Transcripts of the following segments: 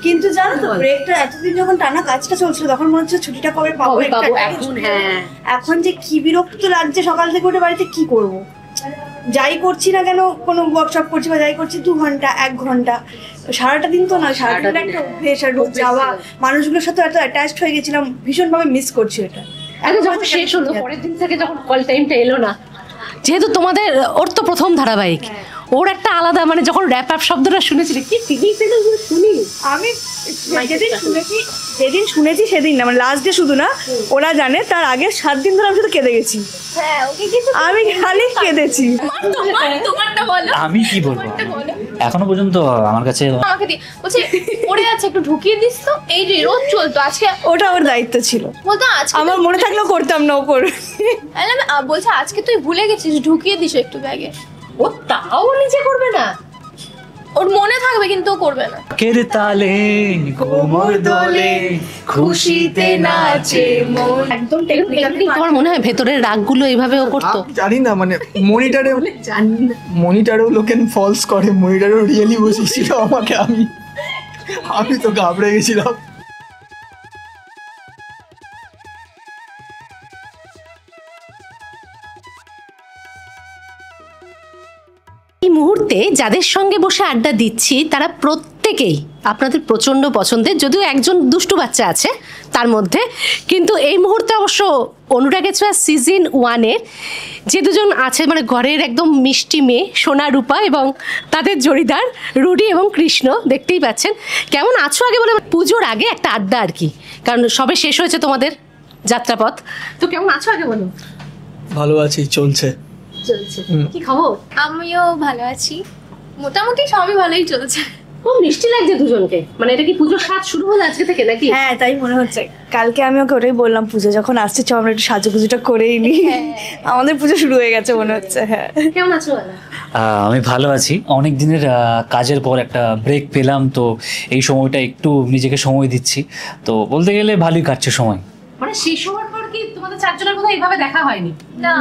কিন্তু জানো তো ব্রেকটা এতদিন যখন টানা কাজটা চলছিল তখন মনে হচ্ছে ছুটিটা কবে পাবো। এখন যে কি বিরক্ত লাগছে, সকাল থেকে উঠে বাড়িতে কি করব, যাই করছি না কেন, কোনো ওয়ার্কশপ করছি বা যাই করছি 2 ঘন্টা 1 ঘন্টা, সারাটা দিন তো না, সারাদিন একটা অভ্যেস আর রোজ যাওয়া, মানুষগুলোর সাথে এত অ্যাটাচড হয়ে গেছিলাম, ভীষণভাবে মিস করছি এটা। যখন শেষ হলো পরের দিন থেকে যখন কল টাইমটা এলো না, যেহেতু তোমাদের ওর তো প্রথম ধারাবাহিক, ওর একটা আলাদা মানে যখন র্যাপ আপ শব্দটা শুনেছিলে কি ফিলিংস এটা শুনি আমি যেদিন শুনেছি সেদিন না, মানে লাস্ট ডে শুধু না, ওরা জানে তার আগে 7 দিন ধরে আমি শুধু কেঁদে গেছি। আমি খালি কেঁদেছি। আমি কি বলবো, এখনো পর্যন্ত আমার কাছে আমাকে বলছে পড়ে আছে একটু ঢুকিয়ে দিস তো, এই যে রোজ চলতো আজকে, ওটা ওর দায়িত্ব ছিল, বলতো আজকে আমার মনে থাকলেও করতাম না, ও করে বলছে আজকে তুই ভুলে গেছিস ঢুকিয়ে দিস একটু ব্যাগে। ও তাও নিজে করবে না, ওর মনে থাকবে কিন্তু ও করবে না। কের তালে কোমর দোলে খুশিতে নাচে মন। একদম তোমার মনে হয় ভেতরের রাগগুলো এইভাবে ও করতো? জানি না, মানে মনিটারেও লোকেন ফলস করে, মনিটারেও রিয়েলি বসেছিল আমাকে, আমি তো ঘাবড়ে গেছিলাম। এই মুহূর্তে যাদের সঙ্গে বসে আড্ডা দিচ্ছি তারা প্রত্যেকেই আপনাদের প্রচণ্ড পছন্দের, যদিও একজন দুষ্টু বাচ্চা আছে তার মধ্যে, কিন্তু এই মুহূর্তে অবশ্য অনুরাগের ছোঁয়া সিজন 1-এর যে দুজন আছে, মানে ঘরের একদম মিষ্টি মেয়ে সোনা রূপা এবং তাদের জড়িদার রুডি এবং কৃষ্ণ, দেখতেই পাচ্ছেন। কেমন আছো আগে বলে, পুজোর আগে একটা আড্ডা আর কি, কারণ সবে শেষ হয়েছে তোমাদের যাত্রাপথ, তো কেমন আছো আগে বলো। ভালো আছি, চলছে। কি খবর? আমিও ভালো আছি, মোটামুটি সবই ভালোই চলছে। খুব মিষ্টি লাগছে দুজনকে, মানে এটা কি পুজোর স্বাদ শুরু হলো আজকে থেকে নাকি? হ্যাঁ তাই মনে হচ্ছে। কালকে আমি ওকে ওটাই বললাম, পুজো যখন আসছে চ আমরা একটু সাজুগুজুটা করেই নি, আমাদের পুজো শুরু হয়ে গেছে মনে হচ্ছে। হ্যাঁ কেমন আছো? আমি ভালো আছি, অনেক দিনের কাজের পর একটা ব্রেক পেলাম, তো এই সময়টা একটু নিজেকে সময় দিচ্ছি, তো বলতে গেলে ভালোই কাটছে সময়। মানে সেই সময়ের পর কি তোমাদের চারজনের কথা এইভাবে দেখা হয়নি? না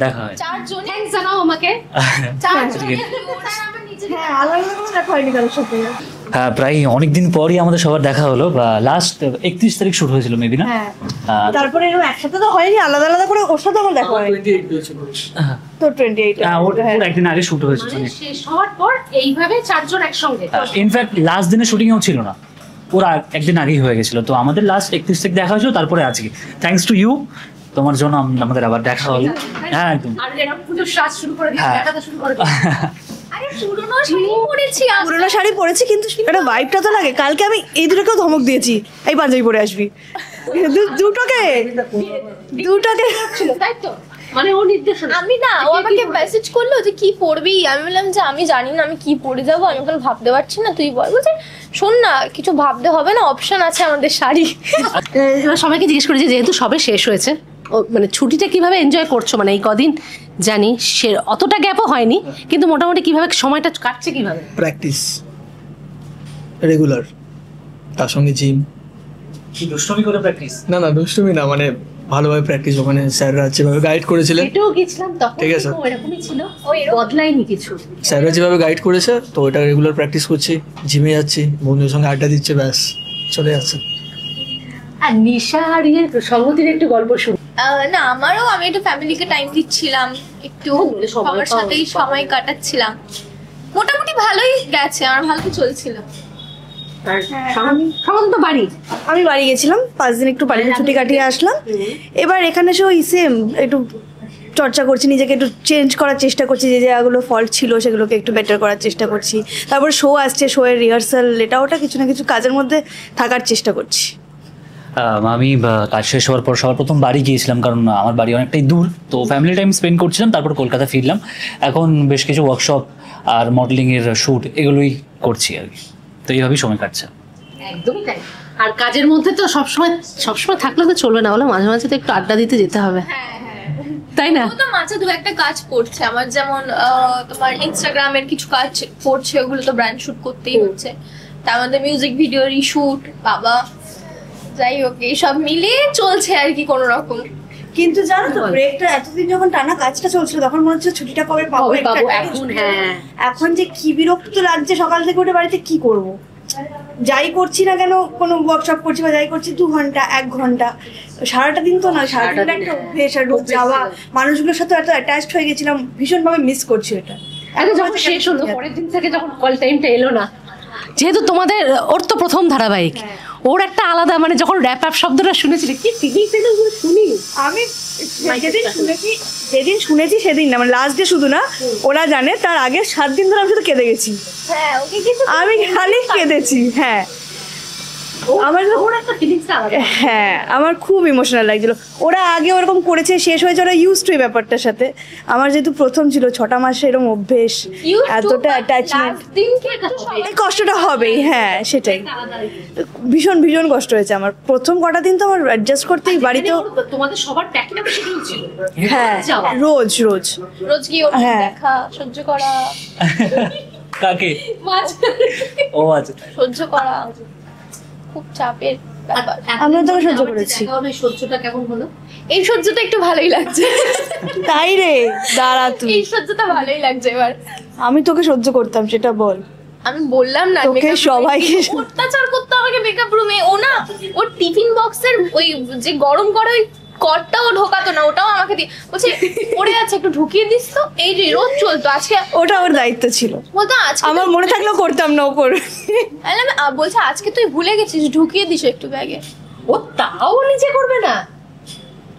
দেখা হয়। চারজন থ্যাঙ্কস জানাও আমাকে। হ্যাঁ প্রায় অনেকদিন পরই আমাদের সবার দেখা হলো, বা লাস্ট 31 তারিখ শুট হয়েছিল মেবি না? তারপরে এরকম একসাথে তো হয়নি, আলাদা আলাদা করে ওর সাথে আমার দেখা হয়নি। তো 28 ওর একদিন আগে শুট হয়েছিল। শেষ হওয়ার পর এইভাবে চারজন একসঙ্গে, ইনফ্যাক্ট লাস্ট দিনে শুটিংও ছিল না, ওরা একদিন আগেই হয়ে গেছিল, তো আমাদের লাস্ট 31 তারিখ দেখা হয়েছিল, তারপরে আজকে থ্যাঙ্কস টু ইউ, তোমার জন্য আমাদের আবার দেখা হলো। হ্যাঁ একদম। আর এরকম পুজোর সাজ শুরু করে দিই, দেখাটা শুরু করে দিই। আরে পুরনো শাড়ি পরেছি, পুরোনো শাড়ি পরেছি, কিন্তু একটা ভাইবটা তো লাগে। কালকে আমি এই দুটোকেও ধমক দিয়েছি, এই পাঞ্জাবি পরে আসবি, দুটোকে ছিল তাই তো, মানে ও নির্দেশনা। আমি না, ও আমাকে মেসেজ করলো যে কি পরবি, আমি বললাম যে আমি জানি না আমি কি পরে যাবো, আমি ওখানে ভাবতে পারছি না, তুই বল। বলছে শোন না, কিছু ভাবতে হবে না, অপশন আছে আমাদের শাড়ি। এবার সবাইকে জিজ্ঞেস করেছি যেহেতু সবে শেষ হয়েছে, মানে ছুটিটা কিভাবে এনজয় করছো, মানে এই কদিন জানি সে অতটা গ্যাপও হয়নি, কিন্তু মোটামুটি কিভাবে সময়টা কাটছে, কিভাবে? প্র্যাকটিস রেগুলার, তার সঙ্গে জিম। কি দুষ্টুমি করে প্র্যাকটিস? না দুষ্টুমি না, মানে ভালোভাবে প্র্যাকটিস, ওখানে স্যাররা যেভাবে গাইড করেছিলেন, এটাও গেছিলাম তখন, ঠিক আছে, এরকমই ছিল, বদলায়নি কিছু। স্যাররা যেভাবে গাইড করেছে, তো ওটা রেগুলার প্র্যাকটিস করছি, জিমে যাচ্ছি, বন্ধুদের সঙ্গে আড্ডা দিচ্ছে, ব্যাস চলে যাচ্ছে। আর নিশা আর ইয়ের সংগতির একটু গল্প শুনি। না আমারও, আমি একটু ফ্যামিলিকে টাইম দিচ্ছিলাম, একটু সবার সাথেই সময় কাটাচ্ছিলাম, মোটামুটি ভালোই গেছে, আমার ভালো চলছিল। আমি বাড়ি গেছিলাম 5 দিন, একটু বাড়িতে ছুটি কাটিয়ে আসলাম। এবার এখানে এসে ওই সেম একটু চর্চা করছি, নিজেকে একটু চেঞ্জ করার চেষ্টা করছি, যে যেগুলো ফল্ট ছিল সেগুলোকে একটু বেটার করার চেষ্টা করছি। তারপর শো আসছে, শো এর রিহার্সাল, এটা ওটা কিছু না কিছু কাজের মধ্যে থাকার চেষ্টা করছি। আমি কাজ শেষ হওয়ার পর সবার প্রথম বাড়ি গিয়েছিলাম, কারণ আমার বাড়ি অনেকটাই দূর, তো ফ্যামিলি টাইম স্পেন্ড করছিলাম, তারপর কলকাতা ফিরলাম। এখন বেশ কিছু ওয়ার্কশপ আর মডেলিংয়ের শ্যুট এগুলোই করছি আর কি, তো এইভাবেই সময় কাটছে। একদমই তাই। আর কাজের মধ্যে তো সবসময় থাকলে তো চলবে না, বলে মাঝে মাঝে তো একটু আড্ডা দিতে যেতে হবে, তাই না? তো মাঝে দু একটা কাজ করছে আমার, যেমন তোমার ইনস্টাগ্রামের কিছু কাজ করছে, ওগুলো তো ব্র্যান্ড শুট করতেই হচ্ছে, তার মধ্যে মিউজিক ভিডিও রিশুট, বাবা যাই হোক এইসব মিলিয়ে চলছে আর কি কোনো রকম। কিন্তু জানো তো ব্রেকটা এতদিন যখন টানা কাজটা চলছিল তখন মনে হচ্ছে ছুটিটা কবে পাবো। এখন এখন যে কি বিরক্ত লাগছে, সকাল থেকে উঠে বাড়িতে কি করব, যাই করছি না কেন, কোনো ওয়ার্কশপ করছি বা যাই করছি 2 ঘন্টা 1 ঘন্টা, সারাটা দিন তো না, সারাটা দিন একটা অভ্যেস আর রোজ যাওয়া, মানুষগুলোর সাথে এত অ্যাটাচড হয়ে গেছিলাম, ভীষণভাবে মিস করছি এটা। আচ্ছা যখন শেষ হলো পরের দিন থেকে যখন কল টাইমটা এলো না, যেহেতু তোমাদের ওর তো প্রথম ধারাবাহিক, ওর একটা আলাদা মানে যখন র্যাপ আপ শব্দটা শুনেছিলে কি ফিলিংস এলো শুনি? আমি যেদিন শুনেছি সেদিন না, মানে লাস্ট ডে শুধু না, ওরা জানে তার আগে 7 দিন ধরে আমি শুধু কেঁদে গেছি। হ্যাঁ ওকে কিছু আমি খালি কেঁদেছি। হ্যাঁ আমার ওর একটা ফিলিংস আলাদা। হ্যাঁ আমার খুব ইমোশনাল লাগছিল। ওরা আগে ওরকম করেছে, শেষ হয়েছে, ওরা ইউজ টু এই ব্যাপারটার সাথে। আমার যেহেতু প্রথম ছিল 6টা মাসে এরকম অভ্যেস, এতটা অ্যাটাচমেন্ট, এই কষ্টটা হবেই। হ্যাঁ সেটাই, ভীষণ ভীষণ কষ্ট হয়েছে আমার প্রথম কটা দিন। তো আমার অ্যাডজাস্ট করতেই বাড়িতেও, তোমাদের সবার প্যাকিং আপ শিডিউল ছিল। হ্যাঁ রোজ রোজ রোজ গিয়ে ওর হ্যাঁ। দেখা সহ্য করা, কাকে? ও আচ্ছা। সহ্য করা খুব চাপের ব্যাপার। আমরা তোকে সহ্য করেছি। সহ্যটা কেমন হলো? এই সহ্যটা একটু ভালোই লাগছে। তাই রে, দাঁড়া তুই, এই সহ্যটা ভালোই লাগছে এবার। আমি তোকে সহ্য করতাম সেটা বল। আমি বললাম না তোকে makeup room এ সবাইকে কি অত্যাচার করতে আমাকে মেকআপ রুমে। ও না, ওর টিফিন বক্সের ওই যে গরম করা ওই কটটাও ঢোকাতো না, ওটাও আমাকে দিয়ে বলছে পড়ে আছে একটু ঢুকিয়ে দিস তো। এই যে রোজ চলতো, আজকে ওটা ওর দায়িত্ব ছিল, বলতো আজকে আমার মনে থাকলেও করতাম না, ও করে। বলছে আজকে তুই ভুলে গেছিস, ঢুকিয়ে দিস একটু ব্যাগে। ও তাও নিজে করবে না,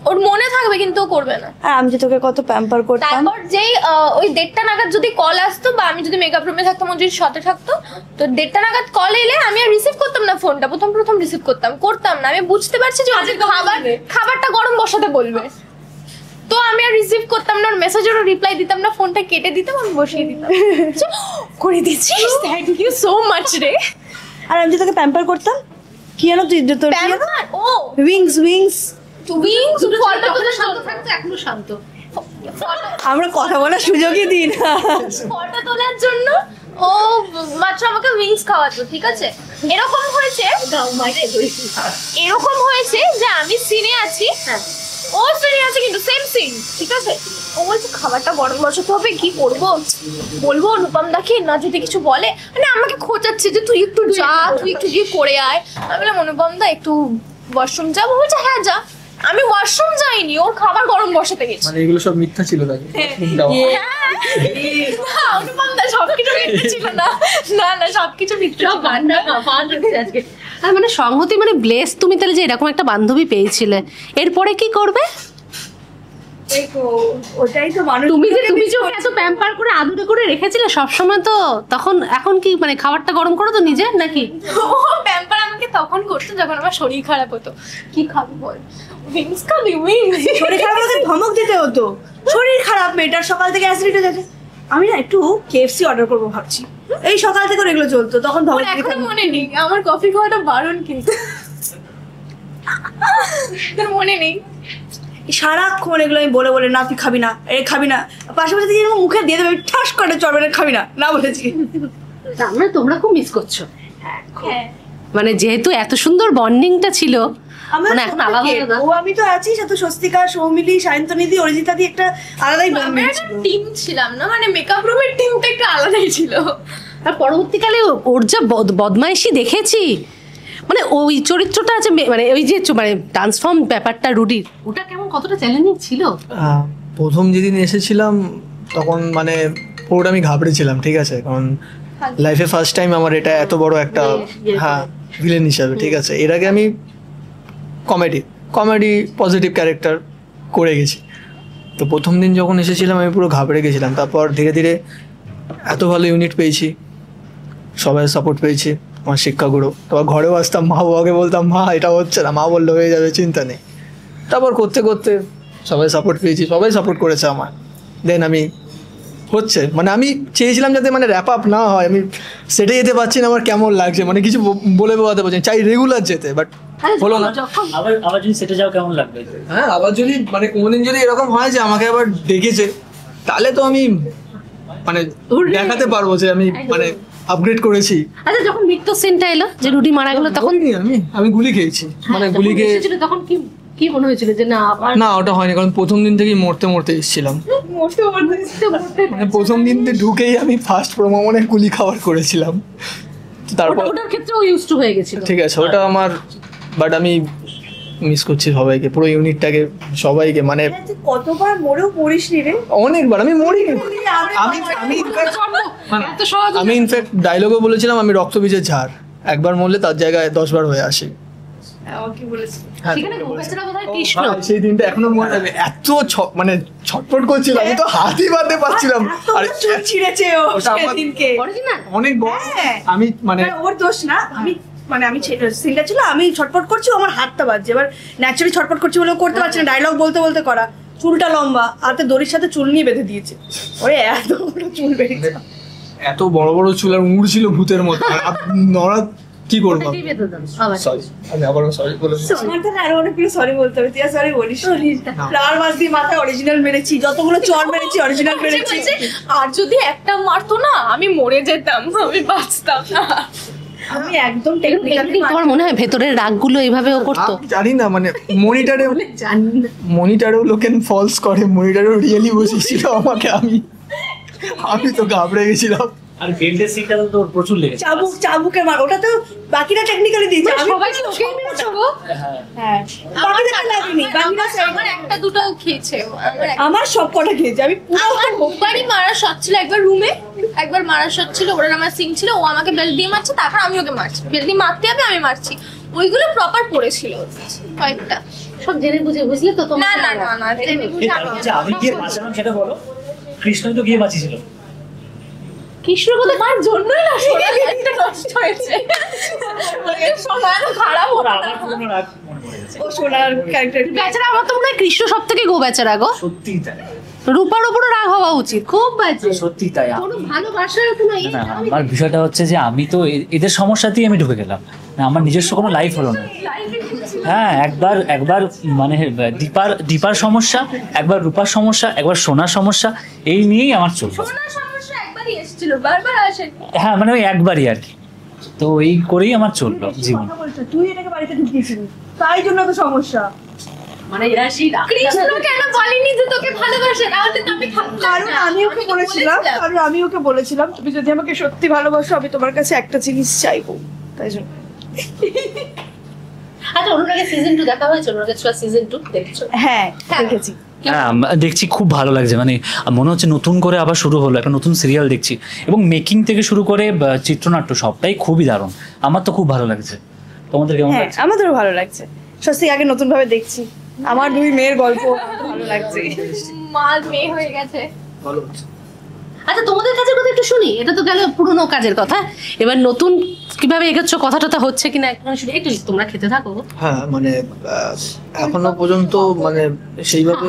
ওর মনে থাকবে কিন্তু ও করবে না। আর আমি যে তোকে কত প্যাম্পার করতাম। তারপর যেই ওই 1:30 নাগাদ যদি কল আসতো, বা আমি যদি মেকআপ রুমে থাকতাম, ও যদি সাথে থাকতো, তো 1:30 নাগাদ কল এলে আমি আর রিসিভ করতাম না ফোনটা। প্রথম রিসিভ করতাম না। আমি বুঝতে পারছি যে আজকে খাবারটা গরম বসাতে বলবে, তো আমি আর রিসিভ করতাম না, ওর মেসেজেরও রিপ্লাই দিতাম না, ফোনটা কেটে দিতাম, আমি বসিয়ে দিতাম। করে দিচ্ছিস, থ্যাংক ইউ সো মাচ রে। আর আমি যে তোকে প্যাম্পার করতাম, কি জানো তুই, তোর ও উইংস তুমি ফটো তুলে শান্ত থাকতো, এখনো শান্ত। আমরা কথা বলার সুযোগই দিই না। ফটো তোলার জন্য ও মাত্র আমাকে উইংস খাওয়াতো, ঠিক আছে? এরকম হয়েছে যে আমি সিনে আছি, ও সিনে আছে, কিন্তু সেম সিন, ঠিক আছে? ও বলছে খাবারটা গরম বসাতে হবে, কি করবো, বলবো অনুপম দাকে না যদি কিছু বলে, মানে আমাকে খোঁচাচ্ছে যে তুই একটু যা, তুই একটু গিয়ে করে আয়। আমি বললাম অনুপম দা একটু ওয়াশরুম যাবো। বলছে হ্যাঁ যা। আমি ওয়াশরুম যাইনি, ওর খাবার গরম বসাতে গেছি। মানে এগুলো সব মিথ্যা ছিল তাকে অনুপম দা সবকিছু মিথ্যে ছিল না, না সবকিছু মিথ্যে ছিল। আজকে মানে সংহতি মানে ব্লেস, তুমি তাহলে যে এরকম একটা বান্ধবী পেয়েছিলে, এরপরে কি করবে? ওটাই তো মানুষ, তুমি যে ওকে এত প্যাম্পার করে আদরে করে রেখেছিলে সবসময়, তো তখন এখন কি মানে খাবারটা গরম করো তো নিজে নাকি? ও প্যাম্পার আমাকে তখন করতো যখন আমার শরীর খারাপ হতো। কি খাবি বল, উইংস খাবি? উইংস শরীর খারাপ হলে ধমক দিতে হতো, শরীর খারাপ মেয়েটার, সকাল থেকে অ্যাসিডিটি হয়েছে, আমি না একটু KFC অর্ডার করবো ভাবছি। এই সকাল থেকে এগুলো চলতো, তখন ধমক দিতে এখনো মনে নেই আমার কফি খাওয়াটা বারণ, কিন্তু তোর মনে নেই? সারাক্ষণ এগুলো আমি বলে বলে, না তুই খাবি না, এ খাবি না, পাশাপাশি দিয়ে মুখে দিয়ে দেবে, ঠাস করে চড়বে না, খাবি না, না বলেছি। মানে তোমরা খুব মিস করছো, হ্যাঁ মানে যেহেতু এত সুন্দর বন্ডিংটা ছিল, মানে এখন আলাদা আলাদা। ও আমি তো আছি, সাথে স্বস্তিকা, সৌমিলি, সায়ন্তনিধি, অরিজিতা দি, একটা আলাদাই বন্ডিং ছিল। টিম ছিলাম না, মানে মেকআপ রুমের টিমটা একটু আলাদাই ছিল। আর পরবর্তীকালে ওর যা বদমাইশি দেখেছি, মানে ওই চরিত্রটা আছে, মানে ওই যে মানে ট্রান্সফর্ম ব্যাপারটা রুডির, ওটা কেমন কতটা চ্যালেঞ্জিং ছিল? প্রথম যেদিন এসেছিলাম তখন মানে পুরোটা আমি ঘাবড়েছিলাম, ঠিক আছে, কারণ লাইফে ফার্স্ট টাইম আমার এটা এত বড় একটা, হ্যাঁ ভিলেন হিসাবে, ঠিক আছে। এর আগে আমি কমেডি পজিটিভ ক্যারেক্টার করে গেছি, তো প্রথম দিন যখন এসেছিলাম আমি পুরো ঘাবড়ে গেছিলাম। তারপর ধীরে ধীরে এত ভালো ইউনিট পেয়েছি, সবাই সাপোর্ট পেয়েছি, আমার শিক্ষাগুরু। তারপর ঘরেও আসতাম, মা বাবাকে বলতাম মা এটা হচ্ছে না, মা বললে হয়ে যাবে, চিন্তা নেই। তারপর করতে করতে সবাই সাপোর্ট পেয়েছি, সবাই সাপোর্ট করেছে আমার। দেন আমি হচ্ছে, মানে আমি চেয়েছিলাম যাতে মানে র্যাপ আপ না হয়, আমি সেটাই যেতে পারছি না, আমার কেমন লাগছে, মানে কিছু বলে বোঝাতে পারছি না, চাই রেগুলার যেতে, বাট হলো না। আবার যদি সেটা যাও কেমন লাগবে? হ্যাঁ আবার যদি মানে কোনোদিন যদি এরকম হয় যে আমাকে আবার ডেকেছে, তাহলে তো আমি মানে দেখাতে পারবো যে আমি মানে আপগ্রেড করেছি। আচ্ছা যখন মৃত্যু সিনটা এলো যে রুডি মারা গেল, তখন আমি গুলি খেয়েছি, মানে গুলি খেয়ে, তখন কি মনে হয়েছিল যে না আবার? না ওটা হয়নি, কারণ প্রথম দিন থেকেই মরতে এসেছিলাম, মানে প্রথম দিন ঢুকেই আমি ফার্স্ট প্রোমো গুলি খাবার করেছিলাম, তারপর ওটার ক্ষেত্রেও ইউজ টু হয়ে গেছিল। ঠিক আছে, ওটা আমার, বাট আমি মিস করছি সবাইকে, পুরো ইউনিটটাকে, সবাইকে, মানে হ্যাঁ, তুই কতবার মরেও পড়িস নি রে। অনেকবার আমি মরি। আমি এত সহজ আমি ইনফ্যাক্ট ডায়লগও বলেছিলাম আমি রক্ত বীজের ঝাড়, একবার মরলে তার জায়গায় 10 বার হয়ে আসি। আমাকে বলেছিস সেখানে গোবেচারা বোধহয় কৃষ্ণ। ভাই, সেই দিনটা এখনো মনে যাবে, এত মানে ছটফট করছিল, আমি তো হাতই বাঁধতে পারছিলাম। আর চুল ছিঁড়েছে ও ওটা আমার- সেদিনকে। অরিজিনাল অনেক বড়, হ্যাঁ। আমি মানে ওর দোষ না, আমি মানে আমি সিনটা ছিল, আমি ছটফট করছি, ও আমার হাতটা বাজছে, এবার ন্যাচারালি ছটফট করছি বলে ও করতে পারছে না, ডায়লগ বলতে বলতে করা, চুলটা লম্বা, হাতে দড়ির সাথে চুল নিয়ে বেঁধে দিয়েছে, ওরে এত বড় চুল বেরিয়েছে। এত বড় বড় চুল আর উড়ছিল ভূতের মতো। আর নড়া কি করবো? সরি, আমি আবারও সরি বলে দিচ্ছি। আমার তো আরো অনেকগুলো সরি বলতে হবে, তুই আর সরি বলিস। ফ্লাওয়ার মাছ দিয়ে মাথায় অরিজিনাল মেরেছি, যতগুলো চর মেরেছি অরিজিনাল মেরেছি। আর যদি একটা মারতো না আমি মরে যেতাম, আমি বাঁচতাম না। আমি একদম টেকনিক্যালি তোমার মনে হয় ভেতরের রাগগুলো এইভাবে ও করতো? আমি জানি না, মানে মনিটরে জানি না। মনিটরেও লোকে ফলস করে, মনিটরেও রিয়েলি বসেছিল আমাকে, আমি তো ঘাবড়ে গেছিলাম। আর বেল্টের সিনটা তো তোর প্রচুর লেগেছে। চাবুকে মার, ওটা তো বাকিরা টেকনিক্যালি দিয়েছে, আমি সবাই কি ওকেই মেরেছো গো? হ্যাঁ বাকিরা লাগেনি, বাকিরা আমার একটা দুটো খেয়েছে ও, আমার সব কটা খেয়েছে, আমি পুরো আমার দুবারই মারার শট ছিল, একবার রুমে একবার মারার শট ছিল, ওরা আমার সিং ছিল, ও আমাকে বেল্ট দিয়ে মারছে, তারপর আমি ওকে মারছি, বেল্ট দিয়ে মারতে হবে আমি মারছি, ওইগুলো প্রপার পড়েছিল কয়েকটা। সব জেনে বুঝে, বুঝলে তো না তোমার? না না না জেনে বুঝে আমি না। আমি গিয়ে বাঁচালাম সেটা বলো। কৃষ্ণই তো গিয়ে বাঁচিয়েছিল। কৃষ্ণ কোথায়? আমার জন্যই না সোনার লাইফটা নষ্ট হয়েছে, মানে সোনার খারাপ ওর হতো না। আমার পুরনো রাগ মনে পড়ে গেছে। ও সোনার ক্যারেক্টার। বেচারা, আমার তো মনে হয় কৃষ্ণ সব থেকে গো বেচারা গো। সত্যিই তাই, রূপার উপরও রাগ হওয়া উচিত, খুব বাজে। সত্যিই তাই। কোনো ভালোবাসার কোনো না, আমার বিষয়টা হচ্ছে যে আমি তো এদের সমস্যাতেই আমি ঢুকে গেলাম না, আমার নিজস্ব কোনো লাইফ হলো না। হ্যাঁ, একবার মানে দীপার সমস্যা, একবার রূপার সমস্যা, একবার সোনার সমস্যা, এই নিয়েই আমার চলছে। সোনার সমস্যা একবারই এসেছিল, বারবার আসেনি। হ্যাঁ, মানে ওই একবারই আর কি, তো এই করেই আমার চললো জীবন। কথা বলছো, তুই এটাকে বাড়িতে ঢুকিয়েছিলি, তাই জন্য তো সমস্যা। মানে এরা সেই কৃষ্ণ কেন বলেনি যে তোকে ভালোবাসে, তাহলে তো আমি থাকতাম কারণ না। আমি ওকে বলেছিলাম তুমি যদি আমাকে সত্যি ভালোবাসো, আমি তোমার কাছে একটা জিনিস চাইবো, তাই জন্য। আচ্ছা, অনুরাগের সিজন 2 দেখা হয়েছে? অনুরাগের ছোঁয়া সিজন 2 দেখছো? হ্যাঁ দেখেছি। হ্যাঁ, দেখছি, খুব ভালো লাগছে, মানে মনে হচ্ছে নতুন করে আবার শুরু হলো, একটা নতুন সিরিয়াল দেখছি, এবং মেকিং থেকে শুরু করে চিত্রনাট্য সবটাই খুবই দারুণ, আমার তো খুব ভালো লাগছে। তোমাদের কেমন হ্যাঁ লাগছে? আমাদেরও ভালো লাগছে, সত্যি আগে নতুন ভাবে দেখছি, আমার 2 মেয়ের গল্প ভালো লাগছে। মা মেয়ে হয়ে গেছে। ভালো হচ্ছে। আচ্ছা, তোমাদের কাজের কথা একটু শুনি। এটা তো গেল পুরনো কাজের কথা, এবার নতুন কিভাবে এগোচ্ছ, কথা টথা হচ্ছে কিনা একটু শুনি। একটু তোমরা খেতে থাকো। হ্যাঁ, মানে এখনো পর্যন্ত মানে সেইভাবে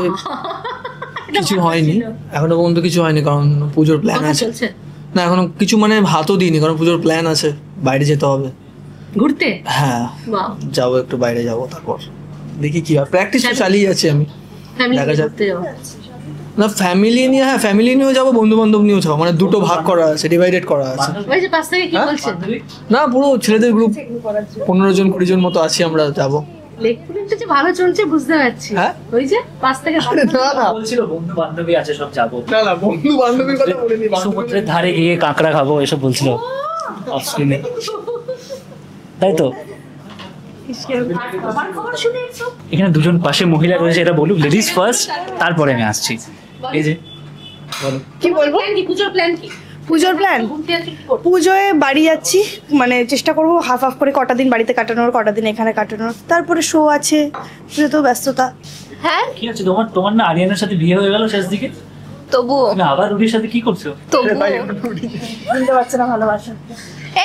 কিছু হয়নি, কারণ পুজোর প্ল্যান কথা আছে। চলছে না, এখনো কিছু মানে হাতও দিইনি, কারণ পুজোর প্ল্যান আছে, বাইরে যেতে হবে। ঘুরতে? হ্যাঁ, বাহ, যাবো একটু বাইরে, যাবো, তারপর দেখি কি হয়। প্র্যাকটিস তো চালিয়ে যাচ্ছি আমি। ফ্যামিলি দেখা যাক। ঘুরতে যাও? না, ফ্যামিলি নিয়েও যাবো, বন্ধু বান্ধব নিয়েও যাবো, মানে দুটো ভাগ করা আছে, ডিভাইডেড করা আছে। ওই যে পাশ থেকে কি হ্যাঁ? বলছে? না, পুরো ছেলেদের গ্রুপ 15 জন 20 জন মতো আছি, আমরা যাবো। লেগ পুলিংটা যে ভালো চলছে বুঝতে পারছি। হ্যাঁ? ওই যে পাশ থেকে আরে না না বলছিল বন্ধু বান্ধবী আছে, সব যাবো, না না, বন্ধু বান্ধবীর কথা বলিনি। সমুদ্রের ধারে গিয়ে কাঁকড়া খাবো, এসব বলছিল অফ স্ক্রিনে, তাই তো? আমার খবর শুনে এসো। এখানে দুজন পাশে মহিলা রয়েছে, এটা বলুক, লেডিস ফার্স্ট, তারপরে আমি আসছি। এই যে কি বলবো? প্ল্যান কি? পুজোর প্ল্যান কি? পুজোর প্ল্যান, ঘুরতে যাচ্ছি কি করবো? পুজোয় বাড়ি যাচ্ছি, মানে চেষ্টা করবো হাফ হাফ করে কটা দিন বাড়িতে কাটানোর, কটা দিন এখানে কাটানোর, তারপরে শো আছে, তো ব্যস্ততা। হ্যাঁ কি আছে তোমার না আরিয়ানার সাথে বিয়ে হয়ে গেল শেষ দিকে, তবুও তুমি আবার রুডির সাথে কি করছো? বুঝতে পারছে না ভালোবাসা।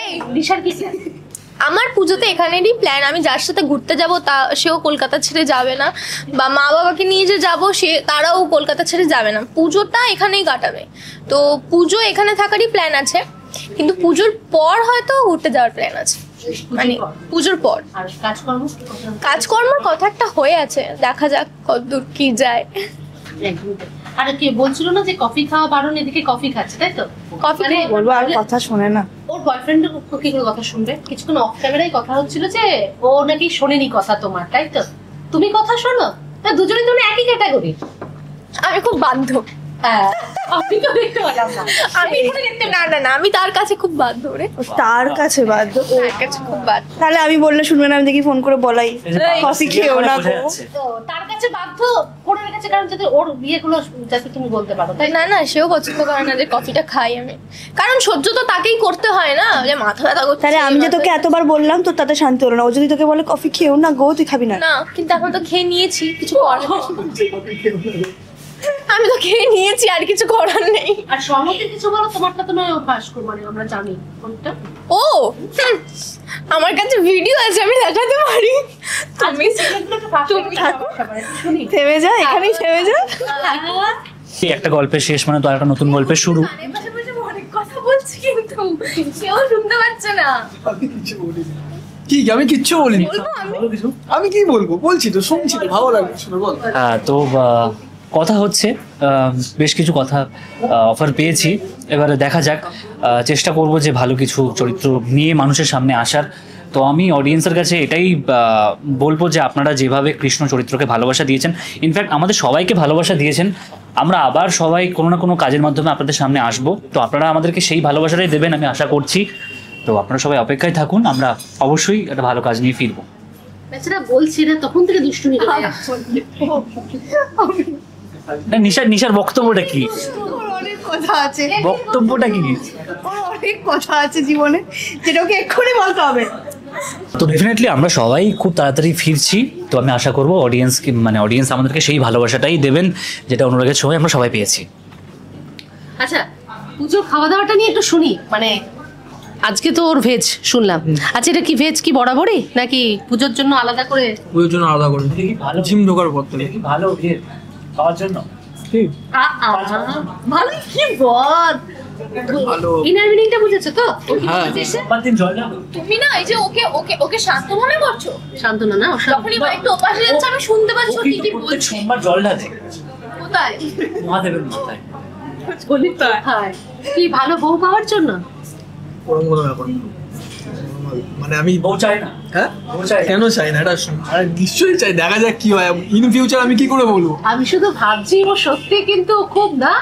এই দিশার কি? আমার পুজোতে এখানেরই প্ল্যান, আমি যার সাথে ঘুরতে যাব তা সেও কলকাতা ছেড়ে যাবে না, বা মা বাবাকে নিয়ে যে যাবো তারাও কলকাতা ছেড়ে যাবে না, পুজোটা এখানেই কাটাবে। তো পুজো এখানে থাকারই প্ল্যান আছে, কিন্তু পুজোর পর হয়তো ঘুরতে যাওয়ার প্ল্যান আছে, মানে পুজোর পর। আর কাজকর্ম? কাজকর্মের কথা একটা হয়ে আছে, দেখা যাক কতদূর কি যায়। আর কি বলছিল না যে কফি খাওয়া বারণ, এদিকে কফি খাচ্ছে, তাই তো? কফি মানে বলবো আর কথা শোনে না। ওর বয়ফ্রেন্ড কি করে কথা শুনবে? কিছুক্ষণ অফ ক্যামেরায় কথা হচ্ছিল যে ও নাকি শোনেনি কথা তোমার, তাই তো? তুমি কথা শোনো? তা দুজনে তুমি একই ক্যাটাগরি। আমি খুব বাধ্য, আমি তো দেখতে পেলাম না। আমি না আমি তার কাছে খুব বাধ্য রে, তার কাছে বাধ্য ও, তার কাছে খুব বাধ্য। তাহলে আমি বললে শুনবে না, আমি দেখি ফোন করে বলাই কফি খেয়েও না গো। তো তার কাছে বাধ্য করে রেখেছে, কারণ যাতে ওর বিয়েগুলো যাতে তুমি বলতে পারো, তাই না? না সেও পছন্দ করে না যে কফিটা খাই আমি, কারণ সহ্য তো তাকেই করতে হয় না, যে মাথা ব্যথা করছে। তাহলে আমি যে তোকে এতবার বললাম তোর তাতে শান্তি হলো না, ও যদি তোকে বলে কফি খেয়েও না গো, তুই খাবি না? না, কিন্তু এখন তো খেয়ে নিয়েছি, কিছু করার নেই। আমি তো খেয়ে নিয়েছি, আর কিছু করার নেই। আর সহমতের কিছু বলো, তোমারটা তো নয় অভ্যাস মানে আমরা জানি কোনটা। ও আমার কাছে ভিডিও আছে, আমি দেখাতে পারি। তুমি তুমি থাকো শুনি। থেমে যা, এখানেই থেমে যা। এই একটা গল্পের শেষ মানে তো আর একটা নতুন গল্পের শুরু। অনেক কথা বলছি, কিন্তু কেউ শুনতে পাচ্ছে না। কি আমি কিচ্ছু বলিনি। আমি কি বলবো, বলছি তো, শুনছি তো, ভালো লাগে শুনে, বল। তো কথা হচ্ছে, বেশ কিছু কথা অফার পেয়েছি, এবারে দেখা যাক। চেষ্টা করব যে ভালো কিছু চরিত্র নিয়ে মানুষের সামনে আসার। তো আমি অডিয়েন্সের কাছে এটাই বলবো যে আপনারা যেভাবে কৃষ্ণ চরিত্রকে ভালোবাসা দিয়েছেন, ইনফ্যাক্ট আমাদের সবাইকে ভালোবাসা দিয়েছেন, আমরা আবার সবাই কোনো না কোনো কাজের মাধ্যমে আপনাদের সামনে আসবো। তো আপনারা আমাদেরকে সেই ভালোবাসাটাই দেবেন আমি আশা করছি। তো আপনারা সবাই অপেক্ষায় থাকুন, আমরা অবশ্যই একটা ভালো কাজ নিয়ে ফিরবো। বেচারা বলছি না তখন থেকে দুষ্টুমি করে না, নিশার বক্তব্যটা কি? ওর অনেক কথা আছে, বক্তব্যটা কি? ওর অনেক কথা আছে জীবনে, যেটা ওকে এক্ষুনি বলতে হবে। তো ডেফিনেটলি আমরা সবাই খুব তাড়াতাড়ি ফিরছি। তো আমি আশা করবো অডিয়েন্স আমাদেরকে সেই ভালোবাসাটাই দেবেন যেটা অনুরাগের সময় আমরা সবাই পেয়েছি। আচ্ছা, পুজোর খাওয়া দাওয়াটা নিয়ে একটু শুনি। মানে আজকে তো ওর ভেজ শুনলাম, আচ্ছা এটা কি ভেজ কি বরাবরই নাকি পুজোর জন্য আলাদা করে? ওই জন্য আলাদা করে ভালো জিম ঢোকার পর থেকে ভালো খাওয়ার জন্য ভালো কি বল, ভালো। ইনার মিনিংটা বুঝেছো তো? ও কি হ্যাঁ। বলছে? সোমবার দিন জল না তুমি না এই যে ওকে ওকে ওকে শান্ত মনে করছো, শান্তনা না, যখনই একটু ওপাশে যাচ্ছে আমি শুনতে পাচ্ছি ও কি কি বলছে। সোমবার জল ঢালে কোথায়? মহাদেবের মাথায়। বলি তো হায়, কি ভালো বউ পাওয়ার জন্য? ওরকম কোনো ব্যাপার না। মানে আমি বউ চাই না, হ্যাঁ বউ চাই কেন চাই না, এটা আরে নিশ্চয়ই চাই, দেখা যাক কি হয় ইন ফিউচার, আমি কি করে বলবো। আমি শুধু ভাবছি ও সত্যি কিন্তু খুব না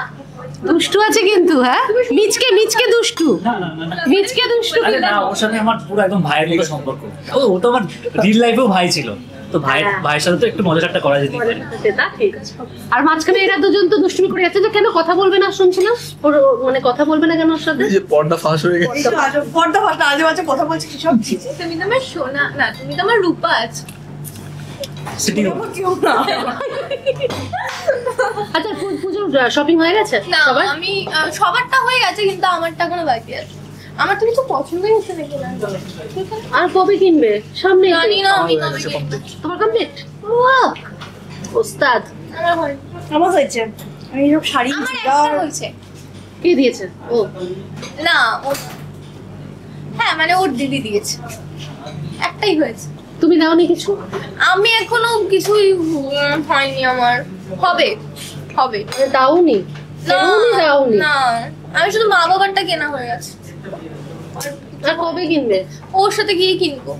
দুষ্টু আছে কিন্তু, হ্যাঁ মিচকে মিচকে দুষ্টু, মিচকে দুষ্টু আরে না, ওর সাথে আমার পুরো একদম ভাইয়ের মতো সম্পর্ক। ও তো আমার রিল লাইফেও ভাই ছিল, তো ভাইয়ের সাথে তো একটু মজা একটা করা যেতে পারে। তা ঠিক আছে। আর মাঝখানে এরা দুজন তো দুষ্টুমি করে যাচ্ছে, যে কেন কথা বলবে না শুনছি না, ওর মানে কথা বলবে না কেন ওর সাথে? এই যে পর্দা ফাঁস হয়ে গেছে। পর্দা ফাঁস, আজে বাজে কথা বলছি কি সব। তুমি তো আমার সোনা না, তুমি তো আমার রূপা আছো। কেউ না। আচ্ছা পুজোর শপিং হয়ে গেছে না সবার? আমি সবারটা হয়ে গেছে, কিন্তু আমারটা এখনো বাকি আছে। আমার তুমি তো পছন্দই হচ্ছে নাকি না? আর কবে কিনবে? সামনে জানি না আমি কবে কিনবো। তোমার কমপ্লিট? ওস্তাদ আমার হয় আমার হয়েছে, আমি সব শাড়ি আমার একটা হয়েছে কে দিয়েছে? ও না ও, হ্যাঁ মানে ওর দিদি দিয়েছে, একটাই হয়েছে। তুমি দাওনি কিছু? আমি এখনো কিছুই হয়নি আমার, হবে হবে। মানে দাওনি? দাওনি? না আমি শুধু মা বাবারটা কেনা হয়ে গেছে, আর কবে কিনবে? ওর সাথে গিয়ে কিনবো।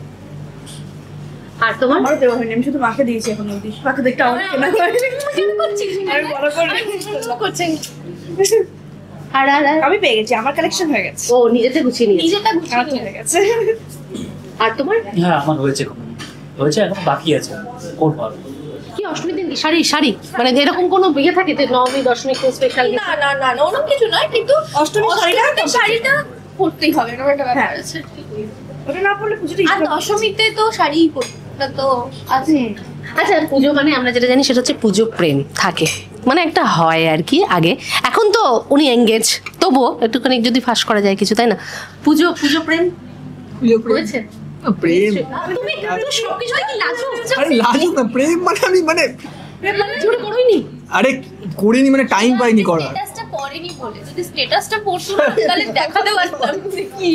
আর তোমার? আমারও দেওয়া হয়নি, আমি শুধু মাকে দিয়েছি এখন অব্দি, মাকে দেখতে আমার কেনা হয়নি। আমি বড় করে আর আর আর? আমি পেয়ে গেছি, আমার কালেকশন হয়ে গেছে, ও নিজেতে গুছিয়ে নিয়েছে। নিজেটা আমার গুছিয়ে হয়ে গেছে। আর তোমার? হ্যাঁ আমার হয়েছে এখন বাকি আছে। করবো আর। কি অষ্টমীর দিন কি শাড়ি শাড়ি মানে এরকম কোনো বিয়ে থাকে যে নবমী দশমী কোন স্পেশাল? না না না না ওরকম কিছু নয়, কিন্তু অষ্টমীর শাড়িটা অষ্টমীতে শাড়িটা পরতেই হবে, এরকম একটা ব্যাপার আছে। ওটা না পড়লে পুজোটা আর দশমীতে তো শাড়িই পরি, ওটা তো আছে। আচ্ছা পুজো মানে আমরা যেটা জানি সেটা হচ্ছে পুজো প্রেম থাকে, মানে একটা হয় আর কি আগে। এখন তো উনি এঙ্গেজ, তবুও একটুখানি যদি ফাঁস করা যায় কিছু, তাই না? পুজো পুজো প্রেম হয়েছে? প্রেম তুমি তো সবকিছুতে কি লাজুক? আরে লাজুক না, প্রেম মানে আমি মানে জোরে করোইনি? আরে করিনি, মানে টাইম পাইনি করার। স্ট্যাটাসটা পরেনি বলে, যদি স্ট্যাটাসটা পড়তো না তাহলে দেখাতে পারতাম যে কি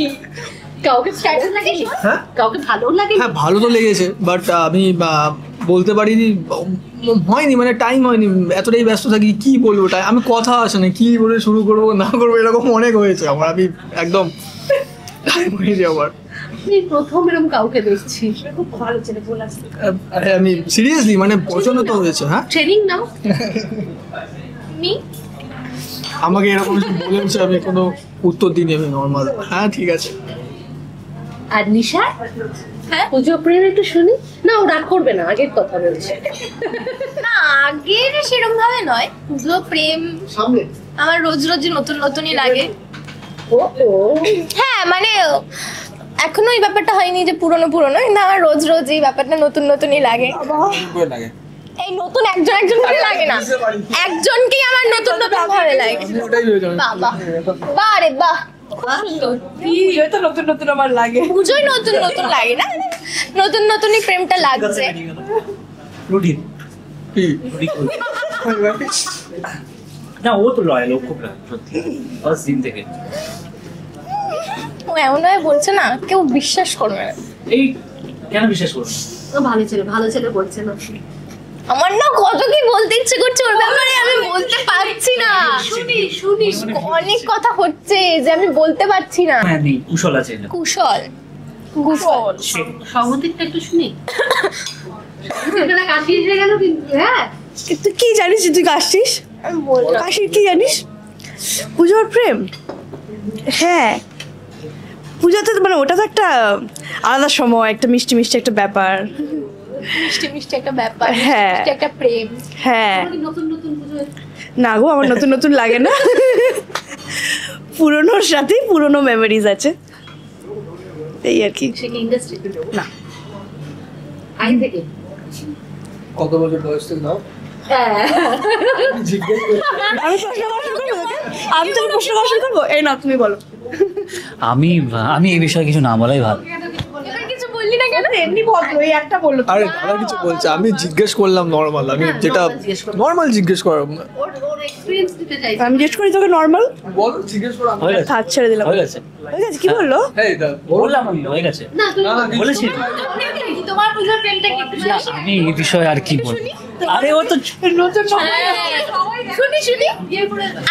কাউকে স্ট্যাটাস লাগে? হ্যাঁ কাউকে ভালো লাগে? হ্যাঁ ভালো তো লেগেছে, বাট আমি বলতে পারিনি, হয়নি, মানে টাইম হয়নি, এতটাই ব্যস্ত থাকি, কি বলবো, আমি কথা আসে না, কি বলে শুরু করবো না করবো, এরকম অনেক হয়েছে আমার, আমি একদম টাইম হয়ে যায় আমার। আমি প্রথম এরকম কাউকে দেখছি। খুব ভালো ছেলে বলে আসছে। আরে আমি সিরিয়াসলি মানে পছন্দ তো হয়েছে। হ্যাঁ ট্রেনিং নাও। মি আমাকে এরকম কিছু বলেছে, আমি কোনো উত্তর দিই আমি নর্মাল হ্যাঁ ঠিক আছে। আর নিশা হ্যাঁ? পুজো প্রেম একটু শুনি না, ও রাগ করবে না, আগের কথা বলছে। না আগের সেরকম ভাবে নয়, পুজো প্রেম আমার রোজ রোজই নতুন নতুনই লাগে। ও ও হ্যাঁ মানে এখনো এই ব্যাপারটা হয়নি যে পুরনো পুরনো, কিন্তু আমার রোজ রোজ এই ব্যাপারটা নতুন নতুনই লাগে। এই নতুন একজন একজন করে লাগে না, একজনকেই আমার নতুন নতুন ভাবে লাগে। ওটাই ভেবেছিলাম। বাহ বাহ রে বাহ, পুজোয় তো নতুন নতুন আমার লাগে। পুজোয় নতুন নতুন লাগে না, নতুন নতুনই প্রেমটা লাগছে। রুটি কি? না ও তো লয়াল, ও খুব লয়াল সত্যি ফার্স্ট দিন থেকে। ও এমন ভাবে বলছে না, কেউ বিশ্বাস করবে না। এই কেন বিশ্বাস করবো? ও ভালো ছেলে বলছে না। আমার না কত কি বলতে ইচ্ছে করছে ওর ব্যাপারে, আমি বলতে পারছি না। শুনি অনেক কথা হচ্ছে যে আমি বলতে পারছি না। হ্যাঁ নেই, কুশল আছে না। কুশল সহমতিটা একটু শুনি। কাশি এসে গেল কিন্তু। হ্যাঁ তুই কি জানিস যে তুই কাশছিস? আমি বললাম কাশির কি জানিস? পুজোর প্রেম, হ্যাঁ পুজোতে তো মানে ওটা তো একটা আলাদা সময়, একটা মিষ্টি মিষ্টি একটা ব্যাপার। মিষ্টি মিষ্টি একটা ব্যাপার, হ্যাঁ। মিষ্টি একটা প্রেম। হ্যাঁ নতুন নতুন পুজো না গো, আমার নতুন নতুন লাগে না, পুরনোর সাথেই পুরনো মেমোরিজ আছে, এই আর কি। সে কি ইন্ডাস্ট্রি না। আইন থেকে কত বছর বয়স থেকে নাও? আমি প্রশ্ন করা শুরু করবো তোকে? আমি তোকে প্রশ্ন করা শুরু করবো? এই না তুমি বলো। আমি আমি এই বিষয়ে কিছু না বলাই ভালো। এবার কিছু বললি না কেন? এমনি বলো, এই একটা বললো তো। আরে দাদা কিছু বলছে, আমি জিজ্ঞেস করলাম নর্মাল, আমি যেটা নর্মাল জিজ্ঞেস করলাম। ওর এক্সপেরিয়েন্স দিতে চাই। আমি জিজ্ঞেস করি তোকে নর্মাল, বল জিজ্ঞেস করো। হয়ে গেছে, হাত ছেড়ে দিলাম। হয়ে গেছে, হয়ে গেছে, কি বললো? এই দা বললাম আমি হয়ে গেছে, না তুই বলেছি। তোমার পুজোর প্রেমটা কি একটু না, আমি এই বিষয়ে আর কি বলবো? আরে ও তো নতুন শুনি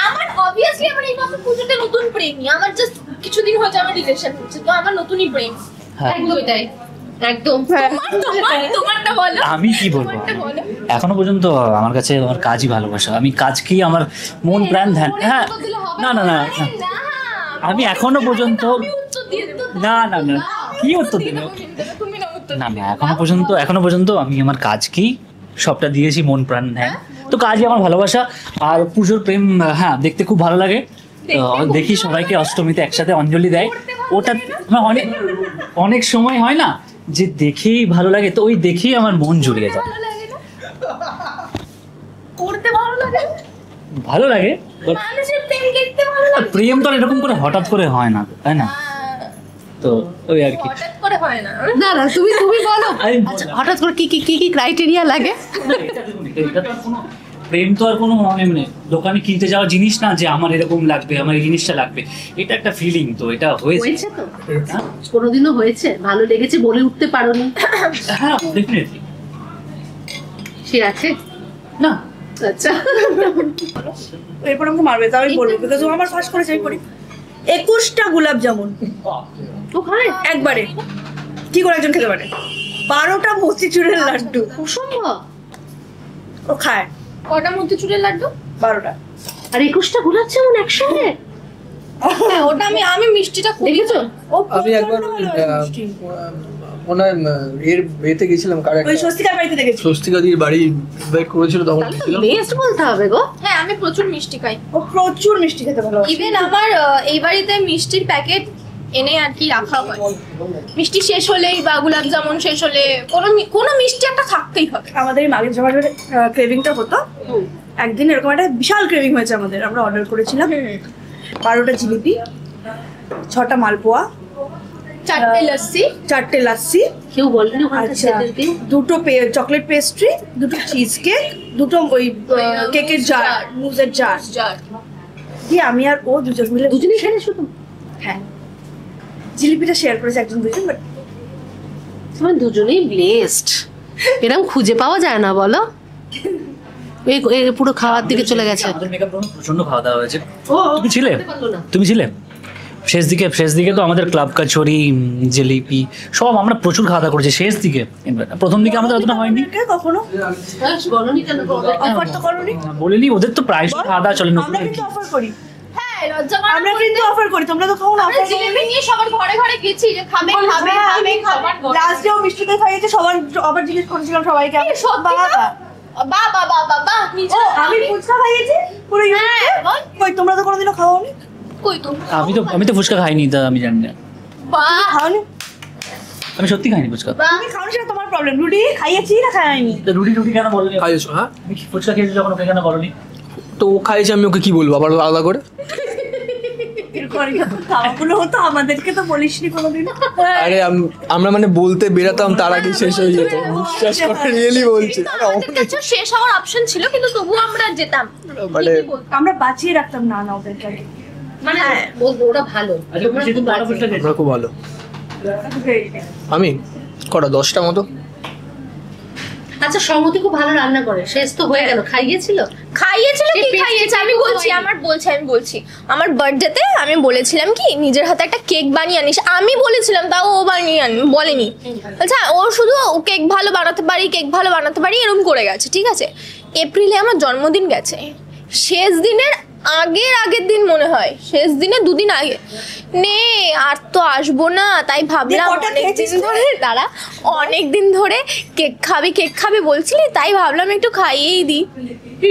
আমার অবভিয়াসলি আমার এই মাসে পুজোতে নতুন প্রেমই, আমার জাস্ট কিছুদিন হচ্ছে আমার রিলেশন হচ্ছে, তো আমার নতুনই প্রেম। হ্যাঁ, একদমই তাই, একদম। তোমারটা বলো। আমি কি বলবো? তোমারটা বলো। এখনো পর্যন্ত আমার কাছে আমার কাজই ভালোবাসা, আমি কাজকেই আমার মন প্রাণ ধ্যান। হ্যাঁ না না না না, আমি এখনো পর্যন্ত না না না কি উত্তর দিল? না না এখনো পর্যন্ত আমি আমার কাজকেই সবটা দিয়েছি, মন প্রাণ ধ্যান। তো কাজই আমার ভালোবাসা। আর পুজোর প্রেম হ্যাঁ দেখতে খুব ভালো লাগে। দেখি সবাইকে অষ্টমীতে একসাথে অঞ্জলি দেয়, ওটা আমার অনেক অনেক সময় হয় না যে দেখেই ভালো লাগে, তো ওই দেখেই আমার মন জুড়িয়ে যায়। করতে ভালো লাগে, ভালো লাগে but মানুষের প্রেম দেখতে ভালো লাগে। প্রেম তো আর এরকম করে হঠাৎ করে হয় না, তাই না? তো ওই আর কি। হঠাৎ করে হয় না। না না তুমি বলো। আমি আচ্ছা হঠাৎ করে কি কি কি কি ক্রাইটেরিয়া লাগে? এটা তো আর কোনো প্রেম তো আর কোনো মানে দোকানে কিনতে যাওয়া জিনিস না যে আমার এরকম লাগবে, আমার এই জিনিসটা লাগবে। এটা একটা ফিলিং, তো এটা হয়েছে। হয়েছে তো কোনোদিনও হয়েছে, ভালো লেগেছে বলে উঠতে পারোনি? হ্যাঁ ডেফিনেটলি। সে আছে না আচ্ছা এরপর আমাকে মারবে, তা আমি বলবো, বিকজ ও আমার ফার্স্ট করেছে। আমি করি 21টা গোলাপ জামুন ও খায় একবারে, কি করে একজন খেতে পারে? 12টা মতিচুরের লাড্ডু অসম্ভব। ও খায়, কটা মতিচুরের লাড্ডু? 12টা। আর 21টা গোলাপ জামুন একসঙ্গে? হ্যাঁ ওটা আমি মিষ্টিটা খুব দেখেছো? ও আমি একবার প্রচন্ড ভালো মিষ্টি। মনে হয় এর বিয়েতে গেছিলাম, কার ওই স্বস্তিকার বাড়িতে দেখেছি। স্বস্তিকা দিদির বাড়ি ইনভাইট করেছিল, তখন গেছিলাম। বেস্ট বলতে হবে গো। হ্যাঁ আমি প্রচুর মিষ্টি খাই। ও প্রচুর মিষ্টি খেতে ভালো। ইভেন আমার এই বাড়িতে মিষ্টির প্যাকেট এনে আর কি রাখা হয়, মিষ্টি শেষ হলেই বা গোলাপ জামুন শেষ হলে কোনো মিষ্টি একটা থাকতেই হবে। আমাদের এই মাগের জমার ক্রেভিংটা হতো, একদিন এরকম একটা বিশাল ক্রেভিং হয়েছে আমাদের, আমরা অর্ডার করেছিলাম 12টা জিলিপি, 6টা মালপোয়া, 4টে লস্যি, 4টে লাচ্ছি, কেউ বলেনি ওখানটা আচ্ছা ছেলেদেরকে? 2টো চকলেট পেস্ট্রি, 2টো চিজ কেক, 2টো ওই কেকের জার, মুজের জার দিয়ে আমি আর ও দুজন মিলে দুজনেই খেলে শুধু? হ্যাঁ জিলিপিটা শেয়ার করেছে একজন দুজন, বাট তোমার দুজনেই ব্লেসড, এরকম খুঁজে পাওয়া যায় না বলো। এই পুরো খাওয়ার দিকে চলে গেছে। আমাদের মেকআপ রুমে প্রচন্ড খাওয়া দাওয়া হয়েছে। ও তুমি ছিলে? পারলো না। তুমি ছিলে? শেষ দিকে তো আমাদের ক্লাব কচুরি, জিলিপি সব আমরা প্রচুর খাওয়া দাওয়া করেছি শেষ দিকে। প্রথম দিকে আমাদের অতটা হয়নি। কখনো অফার তো করোনি? বলিনি, ওদের তো প্রায় খাওয়া দাওয়া চলে। আমরা কিন্তু অফার করি, হ্যাঁ লজ্জা করে আমরা কিন্তু অফার করি, তোমরা তো কখনো আমরা অফার জিলেবি নিয়ে সবার ঘরে ঘরে গেছি যে খাবে খাবে খাবে খাবে। লাস্ট ডেও মিষ্টি দই খাইয়েছে, সবার আবার জিজ্ঞেস করেছিলাম সবাইকে আমি সত্যি বাবা বাহ বাহ বাহ বাহ বাহ ও আমি ফুচকা খাইয়েছি পুরো কই তোমরা তো কোনোদিনও খাওনি? কই তো আমি তো ফুচকা খাইনি, তা আমি জানি না। বাহ খাওনি? আমি সত্যি খাইনি ফুচকা। তুমি খাওনি সেটা তোমার প্রবলেম। রুটি খাইয়েছি না খাইনি? রুটি কেন বলনি? খাইয়েছো? হ্যাঁ, আমি ফুচকা খেয়েছি যখন, ওকে কেন বলনি? তো ও খাইয়েছে, আমি ওকে কি বলবো আবার আলাদা করে? খাওয়াগুলো হতো আমাদেরকে তো বলিসনি কোনোদিন। আরে আমরা মানে বলতে বেরাতাম তার আগে শেষ হয়ে যেত, বিশ্বাস করে রিয়েলি বলছি। আমাদের কাছে শেষ হওয়ার অপশন ছিল কিন্তু তবুও আমরা যেতাম। মানে আমরা বাঁচিয়ে রাখতাম না ওদেরকে। মানে বলবো ওরা ভালো, আমরা খুব ভালো। আমি কটা 10টা মতো। আচ্ছা সমতি খুব ভালো রান্না করে, শেষ তো হয়ে গেল, খাইয়েছিল কি খাইয়েছে আমি বলছি আমার বার্থডেতে আমি বলেছিলাম কি নিজের হাতে একটা কেক বানিয়ে আনিস, আমি বলেছিলাম, তাও ও বলেনি। আচ্ছা ও শুধু কেক ভালো বানাতে পারি এরকম করে গেছে, ঠিক আছে। এপ্রিলে আমার জন্মদিন গেছে, শেষ দিনের আগের দিন মনে হয়, শেষ দিনে 2 দিন আগে নে আর তো আসবো না, তাই ভাবলাম অনেক দিন ধরে কেক খাবি বলছিলি, তাই ভাবলাম একটু খাইয়েই দিই,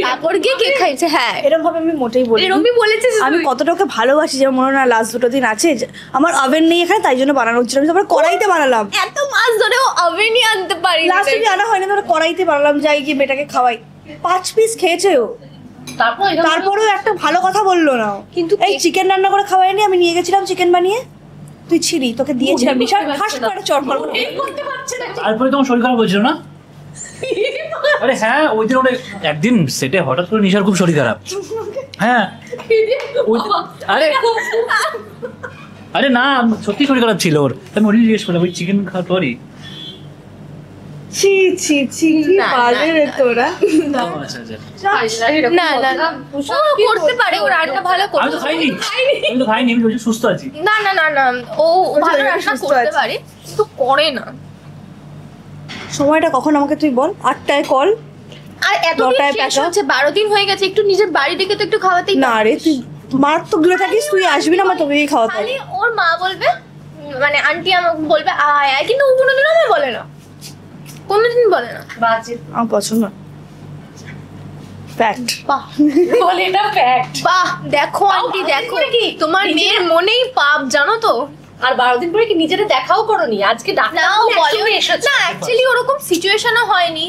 তারপর গিয়ে কেক খাইছে। হ্যাঁ এরকম ভাবে আমি মোটেই বলি, এরকমই বলেছিস আমি কতটা ওকে ভালোবাসি। যেমন মনে হয় লাস্ট 2 দিন আছে আমার ওভেন নেই এখানে, তাই জন্য বানানো হচ্ছিল, আমি তারপর কড়াইতে বানালাম। এত মাস ধরে ওভেনই আনতে পারি লাস্ট যদি আনা হয় না তাহলে কড়াইতে বানালাম, যাই গিয়ে বেটাকে খাওয়াই। 5 পিস খেয়েছে ও, তারপরেও একটা ভালো কথা বললো না। কিন্তু এই চিকেন রান্না করে খাওয়াইনি, আমি নিয়ে গেছিলাম চিকেন বানিয়ে, তুই ছিলি, তোকে দিয়েছিলাম নিশার ফার্স্ট করে চট মারবো। তারপরে তোমার শরীর খারাপ হয়েছিল না? আরে হ্যাঁ, ওই দিন ওটা একদিন সেটে হঠাৎ করে নিশার খুব শরীর খারাপ। হ্যাঁ আরে না, সত্যি শরীর খারাপ ছিল ওর। আমি ওরই জিজ্ঞেস করলাম ওই চিকেন খাওয়ার পরই। ছি ছি ছি কি বাজে রে তোরা। আচ্ছা আচ্ছা, না ও করতে পারে, ও রান্না ভালো আমি তো করতে খাইনি, আমি বলছি সুস্থ আছি। না ও ভালো রান্না করতে পারে তো করে না। সময়টা কখন আমাকে তুই বল? 8টায় কল, আর এতদিন 9টায় শেষ টাকা। হচ্ছে, 12 দিন হয়ে গেছে, একটু নিজের বাড়ি থেকে তো একটু খাওয়াতেই না রে তুই মার তো দূরে থাকিস, তুই আসবি না, আমার তোকেই খাওয়াতে হবে। খালি ওর মা বলবে, মানে আন্টি আমাকে বলবে আয় আয়, কিন্তু ও কোনোদিন আমায় বলে না, কোনোদিন বলে না। আমার পছন্দ ফ্যাক্ট। বাহ বলে এটা ফ্যাক্ট। বাহ, দেখো আন্টি দেখো, তোমার মেয়ের মনেই পাপ, জানো তো। আর 12 দিন পরে কি নিজেরা দেখাও করনি? আজকে ডাক্তার নাও বলে এসেছে। না, অ্যাকচুয়ালি ওরকম সিচুয়েশনও হয়নি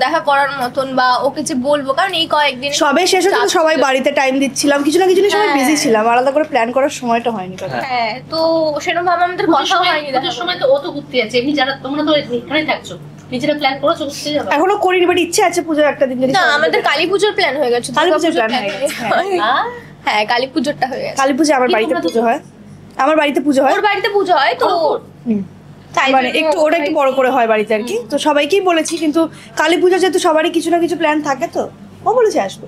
দেখা করার মতন, বা ওকে যে বলবো, কারণ এই কয়েকদিন সবে শেষ হচ্ছে তো, সবাই বাড়িতে টাইম দিচ্ছিলাম, কিছু না কিছু নিয়ে সবাই হ্যাঁ। বিজি ছিলাম, আলাদা করে প্ল্যান করার সময়টা হয়নি। হ্যাঁ, তো সেরকম ভাবে আমাদের কথা হয়নি। পুজোর সময় তো ও তো ঘুরতে যাচ্ছে, এমনি যারা তোমরা তো এখানেই থাকছো, নিজেরা প্ল্যান করেছো ঘুরতে যাবে? এখনো করিনি, বাট ইচ্ছে আছে পুজোর একটা দিন যদি না, আমাদের কালী পুজোর প্ল্যান হয়ে গেছে, কালী পুজোর দুর্গা প্ল্যান পুজোর হয়ে গেছে। হ্যাঁ। হ্যাঁ, কালী পুজোরটা হয়ে গেছে। কালী পুজো আমার বাড়িতে পুজো হয়, আমার বাড়িতে পুজো হয়, ওর বাড়িতে পুজো হয় তো তাই মানে একটু ওটা একটু বড় করে হয় বাড়িতে আর কি। তো সবাইকেই বলেছি, কিন্তু কালী পুজো যেহেতু সবারই কিছু না কিছু প্ল্যান থাকে, তো ও বলেছে আসবে।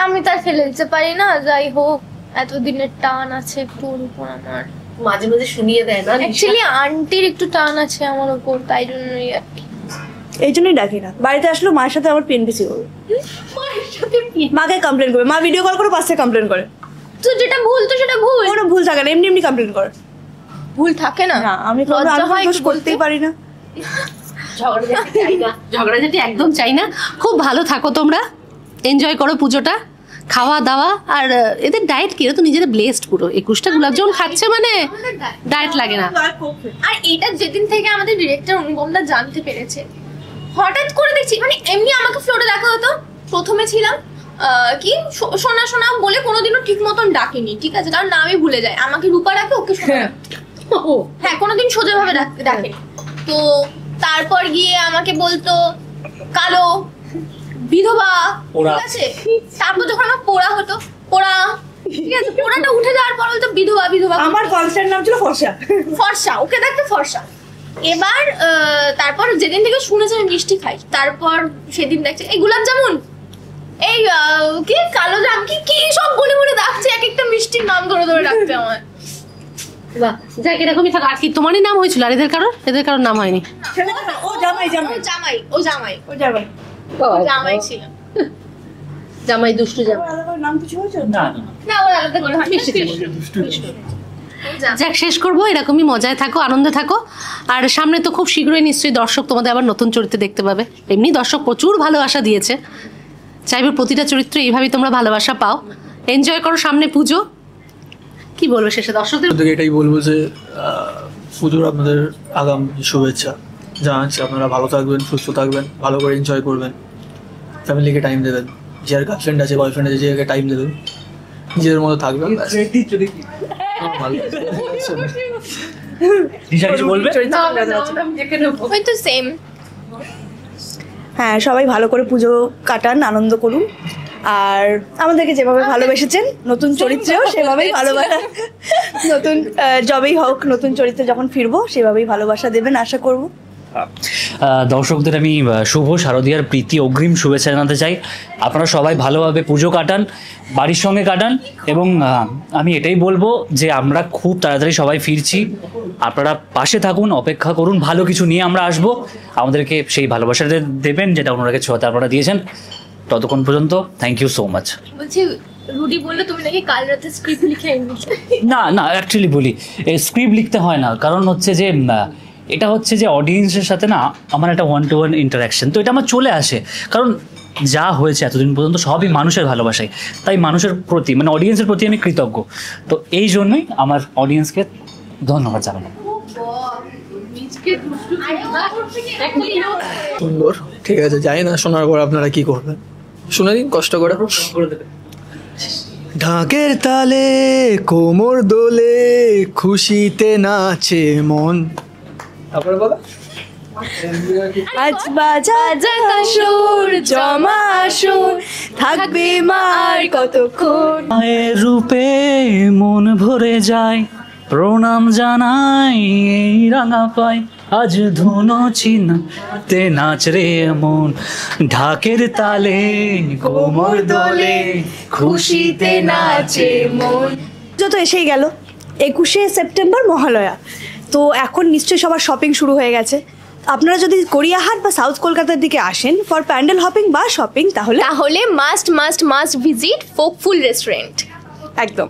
আমি তার ফেলে দিতে পারি না, যাই হোক এতদিনের টান আছে একটু ওর উপর আমার। মাঝে মাঝে শুনিয়ে দেয় না? অ্যাকচুয়ালি আন্টির একটু টান আছে আমার উপর, তাই জন্যই আর কি। এই জন্যই ডাকি না, বাড়িতে আসলো মায়ের সাথে আমার পিএনপিসি করবে, মাকে কমপ্লেন করবে, মা ভিডিও কল করে পাশে কমপ্লেন করে। তো যেটা ভুল তো সেটা ভুল, কোনো ভুল থাকে না, এমনি এমনি কমপ্লেন করে। ভুল থাকে না। না আমি লজ্জা হয় দোষ একটু করতেই পারি না। ঝগড়াঝাটি একদম চাই না। খুব ভালো থাকো তোমরা, এনজয় করো পুজোটা, খাওয়া দাওয়া। আর এদের ডায়েট কি, এরা তো নিজেদের ব্লেসড পুরো। 21টা গোলাপজামুন খাচ্ছে মানে ডায়েট লাগে না। আর এটা যেদিন থেকে আমাদের ডিরেক্টর অনুপমদা জানতে পেরেছে, হঠাৎ করে দেখছি, মানে এমনি আমাকে ফ্লোরে দেখা হতো, প্রথমে ছিলাম কি সোনা সোনা বলে কোনোদিনও ঠিক মতন ডাকেনি, ঠিক আছে, কারণ নামই ভুলে যায়, আমাকে রূপা ডাকে, ওকে সোনা ডাকে। হ্যাঁ, কোনোদিন সোজাভাবে ডাকেনি। তো তারপর গিয়ে আমাকে বলতো কালো, বিধবা, ঠিক আছে। তারপর যখন আমার পোড়া হতো, পোড়া, ঠিক আছে, পোড়াটা উঠে যাওয়ার পর বলতো বিধবা বিধবা। আমার কনসার্ট নাম ছিল ফর্সা। ফর্সা, ওকে দেখতে ফর্সা। এবার তারপর যেদিন থেকে শুনেছে আমি মিষ্টি খাই, তারপর সেদিন দেখছে এই গোলাপ জামুন, এই কি কালো জাম, কি কি সব বলে বলে ডাকছে, এক একটা মিষ্টির নাম ধরে ধরে ডাকছে আমার। বাহ, যাক এরকমই থাকো। আর কি তোমারই নাম হয়েছিল? আর এদের কারোর নাম হয়নি? ও জামাই ও জামাই ছিল। জামাই দুষ্টু জামাই। আলাদা করে নাম কিছু হয়েছে? না না ওর আলাদা করে হয় না। যাক, শেষ করবো। এরকমই মজায় থাকো, আনন্দে থাকো। আর সামনে তো খুব শীঘ্রই নিশ্চয়ই দর্শক তোমাদের আবার নতুন চরিত্রে দেখতে পাবে। এমনি দর্শক প্রচুর ভালোবাসা দিয়েছে, চাইবে প্রতিটা চরিত্রে এইভাবেই তোমরা ভালোবাসা পাও। এনজয় করো, সামনে পুজো। কি বলবো শেষে দর্শকদের? থেকে এটাই বলবো যে পুজোর আপনাদের আগাম শুভেচ্ছা জানাচ্ছি। আপনারা ভালো থাকবেন, সুস্থ থাকবেন, ভালো করে এনজয় করবেন, ফ্যামিলিকে টাইম দেবেন, যার গার্লফ্রেন্ড আছে বয়ফ্রেন্ড আছে যে টাইম দেবেন, নিজেদের মতো থাকবেন। দিশা কিছু বলবে? ওই তো সেম। হ্যাঁ, সবাই ভালো করে পুজো কাটান, আনন্দ করুন। আর আমাদেরকে যেভাবে ভালোবেসেছেন নতুন চরিত্রেও সেভাবেই ভালোবাসা, নতুন জবেই হোক নতুন চরিত্রে যখন ফিরবো সেভাবেই ভালোবাসা দেবেন আশা করব। দর্শকদের আমি শুভ শারদীয়ার প্রীতি অগ্রিম শুভেচ্ছা জানাতে চাই। আপনারা সবাই ভালোভাবে পুজো কাটান, বাড়ির সঙ্গে কাটান, এবং আমি এটাই বলবো যে আমরা খুব তাড়াতাড়ি সবাই ফিরছি। আপনারা পাশে থাকুন, অপেক্ষা করুন, ভালো কিছু নিয়ে আমরা আসবো। আমাদেরকে সেই ভালোবাসাটা দেবেন যেটা ওনারাকে ছোঁয়াতে আপনারা দিয়েছেন। ততক্ষণ পর্যন্ত থ্যাংক ইউ সো মাচ। বলছি রুডি বললো তুমি নাকি কাল রাতে স্ক্রিপ্ট লিখে এনেছো। না অ্যাকচুয়ালি বলি, স্ক্রিপ্ট লিখতে হয় না, কারণ হচ্ছে যে এটা হচ্ছে যে অডিয়েন্সের সাথে না আমার একটা 1-to-1 ইন্টারাকশন, তো এটা আমার চলে আসে। কারণ যা হয়েছে এতদিন পর্যন্ত সবই মানুষের ভালোবাসায়, তাই মানুষের প্রতি মানে অডিয়েন্সের প্রতি আমি কৃতজ্ঞ। তো এই জন্যই আমার অডিয়েন্সকে ধন্যবাদ জানাবো। সুন্দর, ঠিক আছে, জানি না শোনার পর আপনারা কি করবেন, শুনে দিন কষ্ট করে। ঢাকের তালে কোমর দোলে খুশিতে নাচে মন। তারপরে বলো, আজ বাজা কাশুর জমা আসুন, থাকবে মার কতক্ষণ। মায়ের রূপে মন ভরে যায়, প্রণাম জানাই এই রাঙা পাই, আজ ধুনো চিনতে নাচ রে মন, ঢাকের তালে কোমর দোলে খুশিতে নাচে মন। পুজো তো এসেই গেল, 21শে সেপ্টেম্বর মহালয়া। তো এখন নিশ্চয়ই সবার শপিং শুরু হয়ে গেছে। আপনারা যদি গড়িয়াহাট বা সাউথ কলকাতার দিকে আসেন ফর প্যান্ডেল হপিং বা শপিং, তাহলে তাহলে মাস্ট ভিজিট ফোকফুল রেস্টুরেন্ট। একদম